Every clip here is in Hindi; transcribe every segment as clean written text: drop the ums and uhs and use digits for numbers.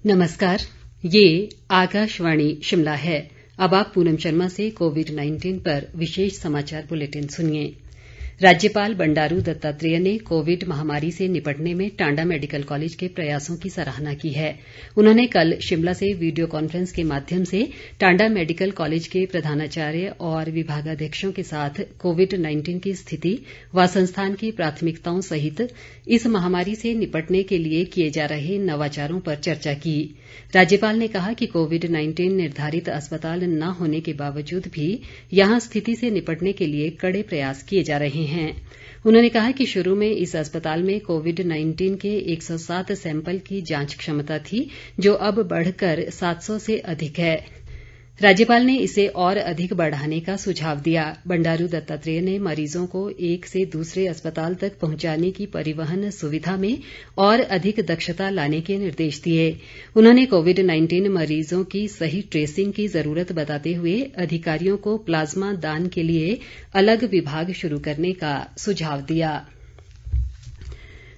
नमस्कार, ये आकाशवाणी शिमला है। अब आप पूनम शर्मा से कोविड-19 पर विशेष समाचार बुलेटिन सुनिए। राज्यपाल बंडारू दत्तात्रेय ने कोविड महामारी से निपटने में टांडा मेडिकल कॉलेज के प्रयासों की सराहना की है। उन्होंने कल शिमला से वीडियो कॉन्फ्रेंस के माध्यम से टांडा मेडिकल कॉलेज के प्रधानाचार्य और विभागाध्यक्षों के साथ कोविड-19 की स्थिति व संस्थान की प्राथमिकताओं सहित इस महामारी से निपटने के लिए किए जा रहे नवाचारों पर चर्चा की। राज्यपाल ने कहा कि कोविड-19 निर्धारित अस्पताल न होने के बावजूद भी यहां स्थिति से निपटने के लिए कड़े प्रयास किए जा रहे हैं। उन्होंने कहा कि शुरू में इस अस्पताल में कोविड-19 के 107 सैंपल की जांच क्षमता थी, जो अब बढ़कर 700 से अधिक है। राज्यपाल ने इसे और अधिक बढ़ाने का सुझाव दिया। बंडारू दत्तात्रेय ने मरीजों को एक से दूसरे अस्पताल तक पहुंचाने की परिवहन सुविधा में और अधिक दक्षता लाने के निर्देश दिए। उन्होंने कोविड-19 मरीजों की सही ट्रेसिंग की जरूरत बताते हुए अधिकारियों को प्लाज्मा दान के लिए अलग विभाग शुरू करने का सुझाव दिया।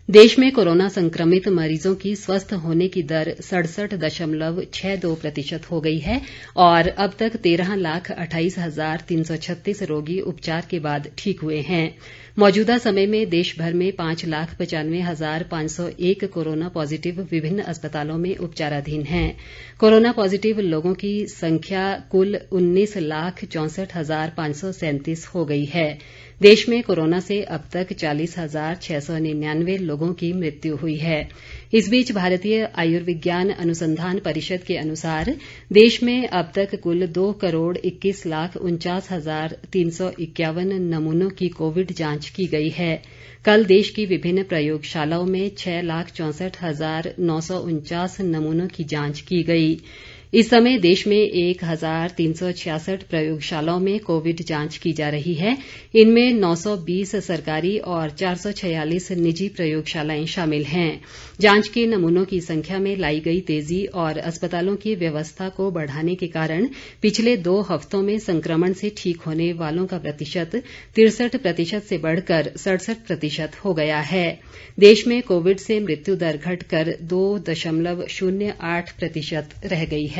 देश में कोरोना संक्रमित मरीजों की स्वस्थ होने की दर 67.62% हो गई है और अब तक 13,28,336 रोगी उपचार के बाद ठीक हुए हैं। मौजूदा समय में देश भर में 5,95,501 कोरोना पॉजिटिव विभिन्न अस्पतालों में उपचाराधीन हैं। कोरोना पॉजिटिव लोगों की संख्या कुल 19,64,537 हो गई है। देश में कोरोना से अब तक 40,699 लोगों की मृत्यु हुई है। इस बीच भारतीय आयुर्विज्ञान अनुसंधान परिषद के अनुसार देश में अब तक कुल 2,21,49,351 नमूनों की कोविड जांच की गई है। कल देश की विभिन्न प्रयोगशालाओं में 6,64,949 नमूनों की जांच की गई। इस समय देश में 1,366 प्रयोगशालाओं में कोविड जांच की जा रही है। इनमें 920 सरकारी और 446 निजी प्रयोगशालाएं शामिल हैं। जांच के नमूनों की संख्या में लाई गई तेजी और अस्पतालों की व्यवस्था को बढ़ाने के कारण पिछले 2 हफ्तों में संक्रमण से ठीक होने वालों का प्रतिशत 63% से बढ़कर 67% हो गया है। देश में कोविड से मृत्यु दर घटकर 2.08% रह गई है।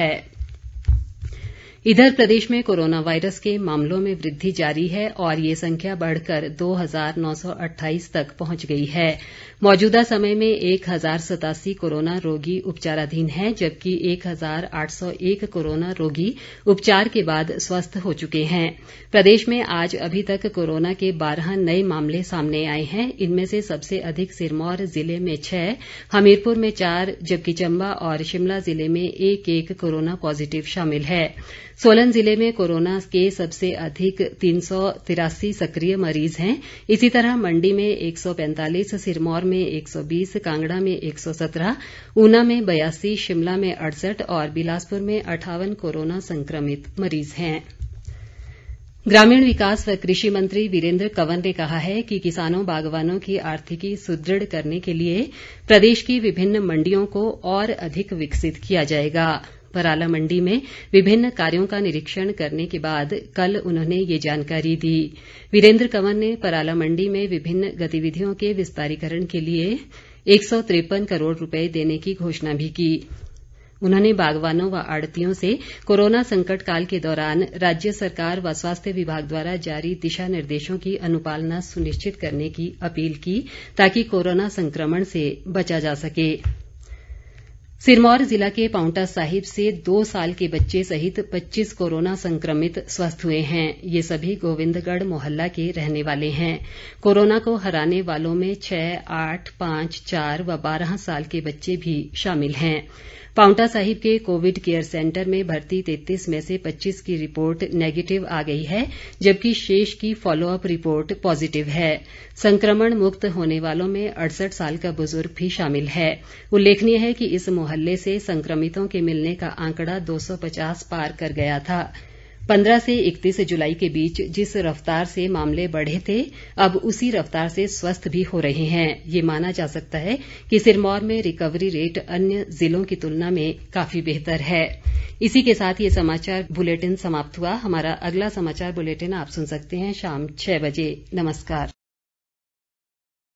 इधर प्रदेश में कोरोना वायरस के मामलों में वृद्धि जारी है और ये संख्या बढ़कर 2,928 तक पहुंच गई है। मौजूदा समय में 1,087 कोरोना रोगी उपचाराधीन हैं, जबकि 1,801 कोरोना रोगी उपचार के बाद स्वस्थ हो चुके हैं। प्रदेश में आज अभी तक कोरोना के 12 नए मामले सामने आए हैं। इनमें से सबसे अधिक सिरमौर जिले में 6, हमीरपुर में 4, जबकि चंबा और शिमला जिले में 1-1 कोरोना पॉजिटिव शामिल है। सोलन जिले में कोरोना के सबसे अधिक 383 सक्रिय मरीज हैं। इसी तरह मंडी में 145, सिरमौर में 120, कांगड़ा में 117, ऊना में 82, शिमला में 68 और बिलासपुर में 58 कोरोना संक्रमित मरीज हैं। ग्रामीण विकास व कृषि मंत्री वीरेंद्र कंवर ने कहा है कि किसानों बागवानों की आर्थिकी सुदृढ़ करने के लिए प्रदेश की विभिन्न मंडियों को और अधिक विकसित किया जाएगा। पराला मंडी में विभिन्न कार्यों का निरीक्षण करने के बाद कल उन्होंने ये जानकारी दी। वीरेंद्र कंवर ने पराला मंडी में विभिन्न गतिविधियों के विस्तारीकरण के लिए 153 करोड़ रुपए देने की घोषणा भी की। उन्होंने बागवानों व आढ़तियों से कोरोना संकट काल के दौरान राज्य सरकार व स्वास्थ्य विभाग द्वारा जारी दिशा निर्देशों की अनुपालना सुनिश्चित करने की अपील की, ताकि कोरोना संक्रमण से बचा जा सके। सिरमौर जिला के पांवटा साहिब से 2 साल के बच्चे सहित 25 कोरोना संक्रमित स्वस्थ हुए हैं। ये सभी गोविंदगढ़ मोहल्ला के रहने वाले हैं। कोरोना को हराने वालों में 6, 8, 5, 4 व 12 साल के बच्चे भी शामिल हैं। पांवटा साहिब के कोविड केयर सेंटर में भर्ती 33 में से 25 की रिपोर्ट नेगेटिव आ गई है, जबकि शेष की फॉलोअप रिपोर्ट पॉजिटिव है। संक्रमण मुक्त होने वालों में 68 साल का बुजुर्ग भी शामिल है। उल्लेखनीय है कि इस मोहल्ले से संक्रमितों के मिलने का आंकड़ा 250 पार कर गया था। 15 से 31 जुलाई के बीच जिस रफ्तार से मामले बढ़े थे, अब उसी रफ्तार से स्वस्थ भी हो रहे हैं। ये माना जा सकता है कि सिरमौर में रिकवरी रेट अन्य जिलों की तुलना में काफी बेहतर है। इसी के साथ ये समाचार बुलेटिन समाप्त हुआ। हमारा अगला समाचार बुलेटिन आप सुन सकते हैं शाम 6 बजे। नमस्कार।